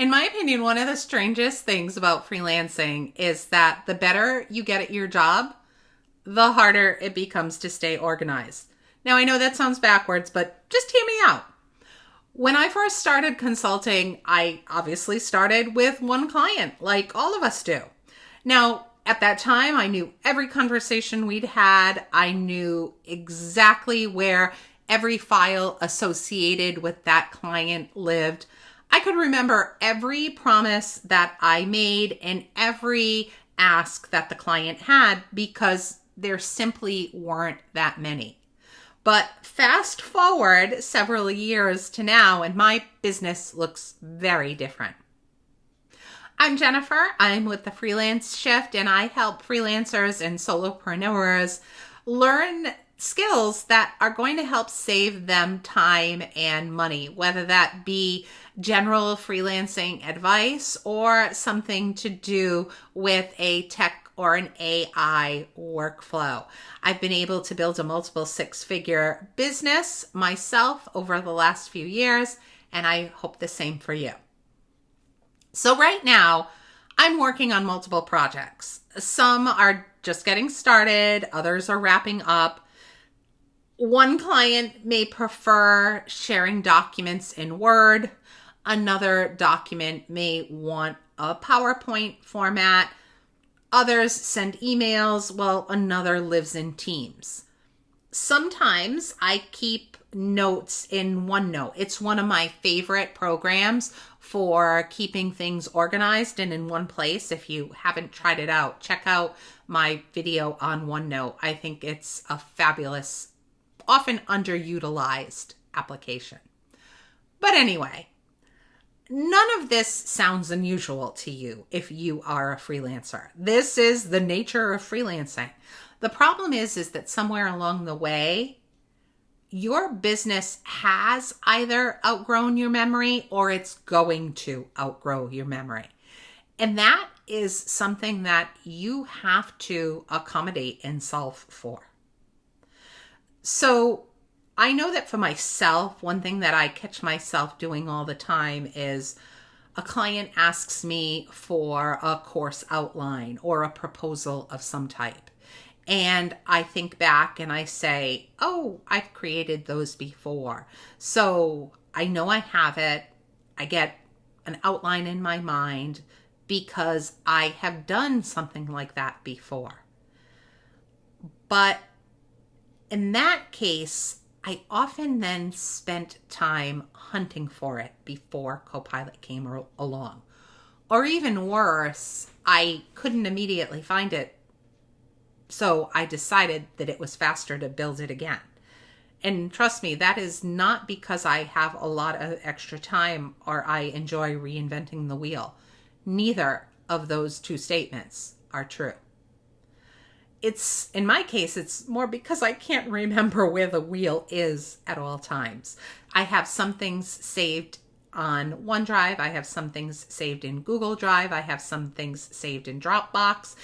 In my opinion, one of the strangest things about freelancing is that the better you get at your job, the harder it becomes to stay organized. Now, I know that sounds backwards, but just hear me out. When I first started consulting, I obviously started with one client, like all of us do. Now, at that time, I knew every conversation we'd had. I knew exactly where every file associated with that client lived. I could remember every promise that I made and every ask that the client had because there simply weren't that many. But fast forward several years to now, and my business looks very different. I'm Jennifer. I'm with the Freelance Shift, and I help freelancers and solopreneurs learn skills that are going to help save them time and money, whether that be general freelancing advice or something to do with a tech or an AI workflow. I've been able to build a multiple six-figure business myself over the last few years, and I hope the same for you. So right now, I'm working on multiple projects. Some are just getting started, others are wrapping up. One client may prefer sharing documents in Word. Another document may want a PowerPoint format. Others send emails, while another lives in Teams. Sometimes I keep notes in OneNote. It's one of my favorite programs for keeping things organized and in one place. If you haven't tried it out, check out my video on OneNote. I think it's a fabulous, often underutilized application. But anyway, none of this sounds unusual to you if you are a freelancer. This is the nature of freelancing. The problem is that somewhere along the way, your business has either outgrown your memory or it's going to outgrow your memory. And that is something that you have to accommodate and solve for. So I know that for myself, one thing that I catch myself doing all the time is a client asks me for a course outline or a proposal of some type. And I think back and I say, oh, I've created those before. So I know I have it. I get an outline in my mind because I have done something like that before. But in that case, I often then spent time hunting for it before Copilot came along. Or even worse, I couldn't immediately find it. So I decided that it was faster to build it again. And trust me, that is not because I have a lot of extra time or I enjoy reinventing the wheel. Neither of those two statements are true. In my case, it's more because I can't remember where the wheel is at all times. I have some things saved on OneDrive. I have some things saved in Google Drive. I have some things saved in Dropbox.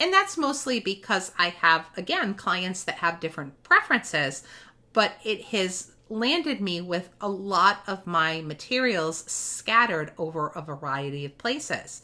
And that's mostly because I have, again, clients that have different preferences, but it has landed me with a lot of my materials scattered over a variety of places.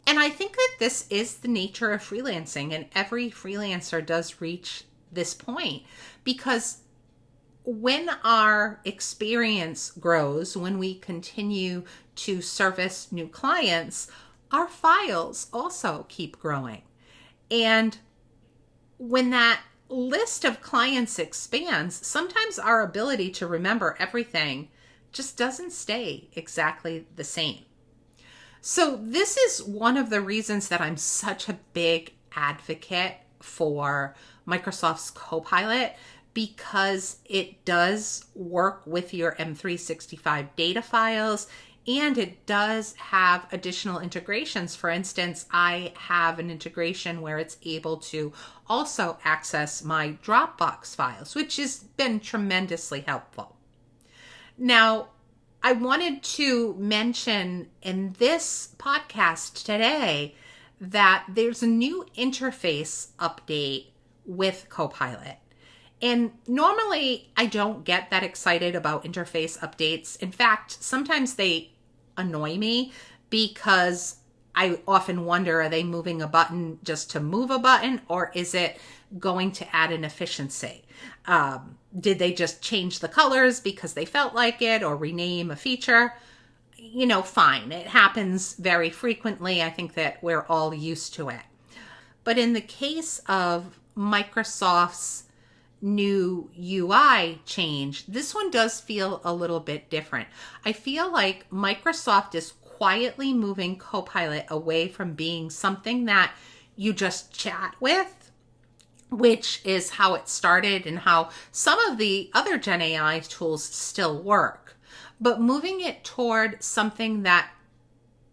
And I think that this is the nature of freelancing, and every freelancer does reach this point because when our experience grows, when we continue to service new clients, our files also keep growing. And when that list of clients expands, sometimes our ability to remember everything just doesn't stay exactly the same. So this is one of the reasons that I'm such a big advocate for Microsoft's Copilot, because it does work with your M365 data files and it does have additional integrations. For instance, I have an integration where it's able to also access my Dropbox files, which has been tremendously helpful. Now, I wanted to mention in this podcast today that there's a new interface update with Copilot. And normally I don't get that excited about interface updates. In fact, sometimes they annoy me because I often wonder, are they moving a button just to move a button, or is it going to add an efficiency? Did they just change the colors because they felt like it, or rename a feature? Fine. It happens very frequently. I think that we're all used to it. But in the case of Microsoft's new UI change, this one does feel a little bit different. I feel like Microsoft is quietly moving Copilot away from being something that you just chat with, which is how it started and how some of the other Gen AI tools still work, but moving it toward something that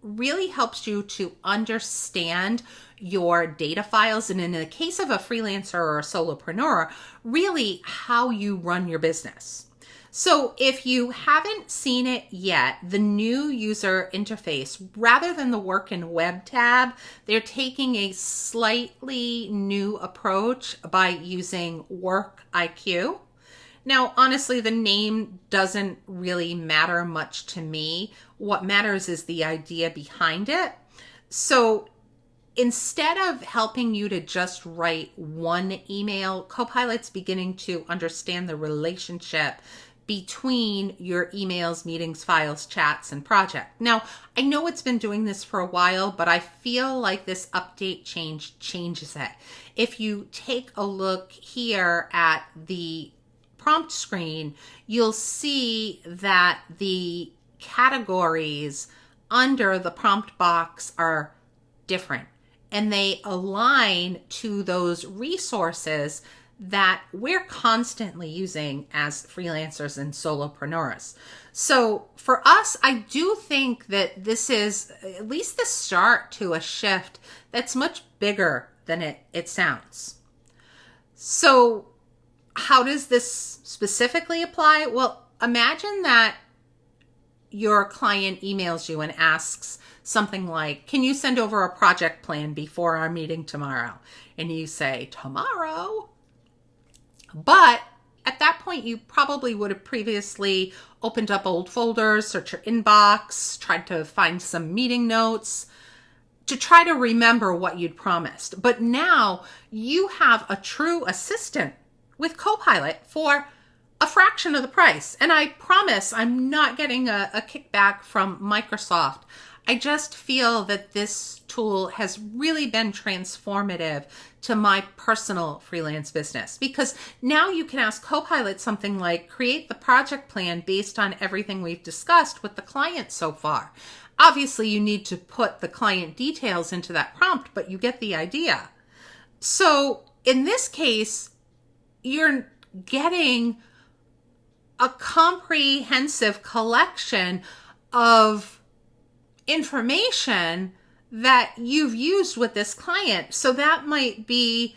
really helps you to understand your data files, and in the case of a freelancer or a solopreneur, really how you run your business. So if you haven't seen it yet, the new user interface, rather than the work and web tab, they're taking a slightly new approach by using Work IQ. Now, honestly, the name doesn't really matter much to me. What matters is the idea behind it. So instead of helping you to just write one email, Copilot's beginning to understand the relationship between your emails, meetings, files, chats, and project. Now, I know it's been doing this for a while, but I feel like this update changes it. If you take a look here at the prompt screen, you'll see that the categories under the prompt box are different, and they align to those resources that we're constantly using as freelancers and solopreneurs. So for us, I do think that this is at least the start to a shift that's much bigger than it sounds. So how does this specifically apply? Well, imagine that your client emails you and asks something like, can you send over a project plan before our meeting tomorrow? And you say, tomorrow? But at that point, you probably would have previously opened up old folders, searched your inbox, tried to find some meeting notes to try to remember what you'd promised. But now you have a true assistant with Copilot for a fraction of the price. And I promise I'm not getting a kickback from Microsoft. I just feel that this tool has really been transformative to my personal freelance business, because now you can ask Copilot something like, create the project plan based on everything we've discussed with the client so far. Obviously, you need to put the client details into that prompt, but you get the idea. So in this case, you're getting a comprehensive collection of information that you've used with this client. So that might be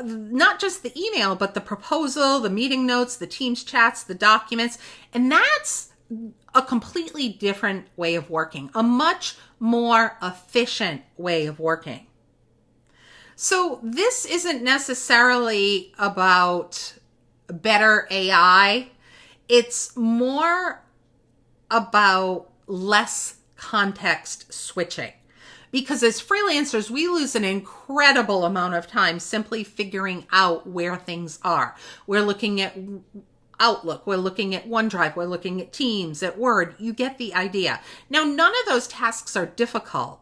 not just the email, but the proposal, the meeting notes, the Teams chats, the documents. And that's a completely different way of working, a much more efficient way of working. So this isn't necessarily about better AI. It's more about less context switching. Because as freelancers, we lose an incredible amount of time simply figuring out where things are. We're looking at Outlook, we're looking at OneDrive, we're looking at Teams, at Word. You get the idea. Now, none of those tasks are difficult,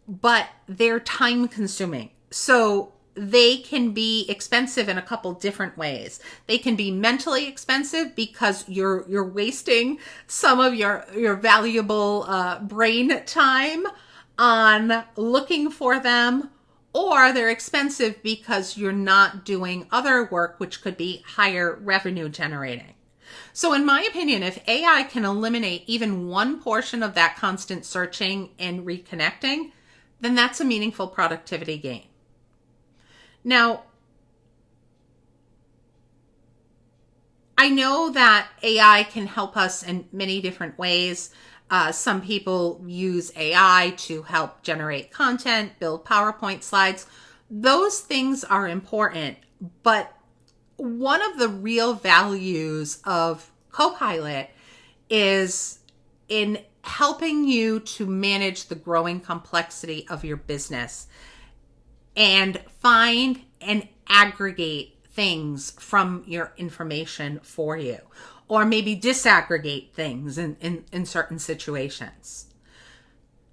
but they're time consuming. So they can be expensive in a couple different ways. They can be mentally expensive because you're wasting some of your valuable brain time on looking for them, or they're expensive because you're not doing other work which could be higher revenue generating. So in my opinion, if AI can eliminate even one portion of that constant searching and reconnecting, then that's a meaningful productivity gain. Now, I know that AI can help us in many different ways. Some people use AI to help generate content, build PowerPoint slides. Those things are important, but one of the real values of Copilot is in helping you to manage the growing complexity of your business and find and aggregate things from your information for you, or maybe disaggregate things in certain situations.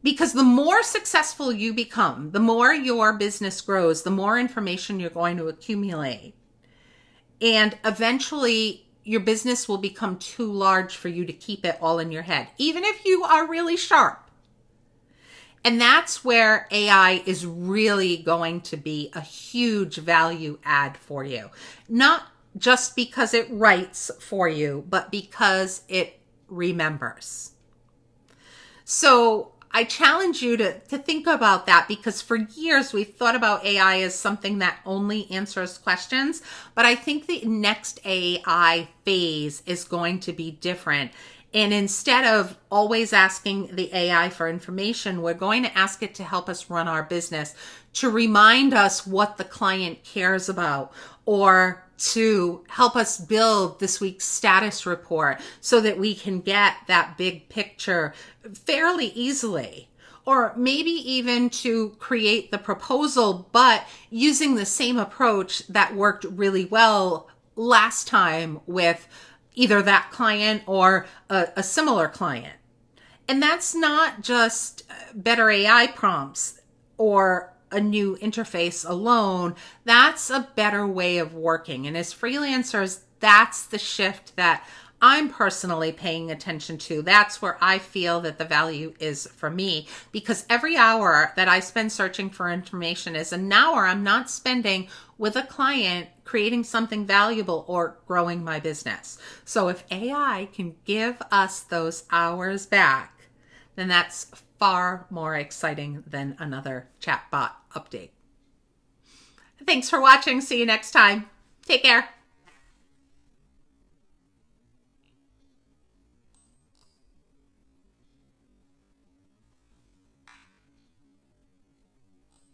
Because the more successful you become, the more your business grows, the more information you're going to accumulate. And eventually your business will become too large for you to keep it all in your head, even if you are really sharp. And that's where AI is really going to be a huge value add for you. Not just because it writes for you, but because it remembers. So I challenge you to think about that, because for years we've thought about AI as something that only answers questions. But I think the next AI phase is going to be different. And instead of always asking the AI for information, we're going to ask it to help us run our business, to remind us what the client cares about, or to help us build this week's status report so that we can get that big picture fairly easily. Or maybe even to create the proposal, but using the same approach that worked really well last time with either that client or a similar client. And that's not just better AI prompts or a new interface alone. That's a better way of working. And as freelancers, that's the shift that I'm personally paying attention to. That's where I feel that the value is for me, because every hour that I spend searching for information is an hour I'm not spending with a client creating something valuable or growing my business. So if AI can give us those hours back, then that's far more exciting than another chatbot update. Thanks for watching. See you next time. Take care.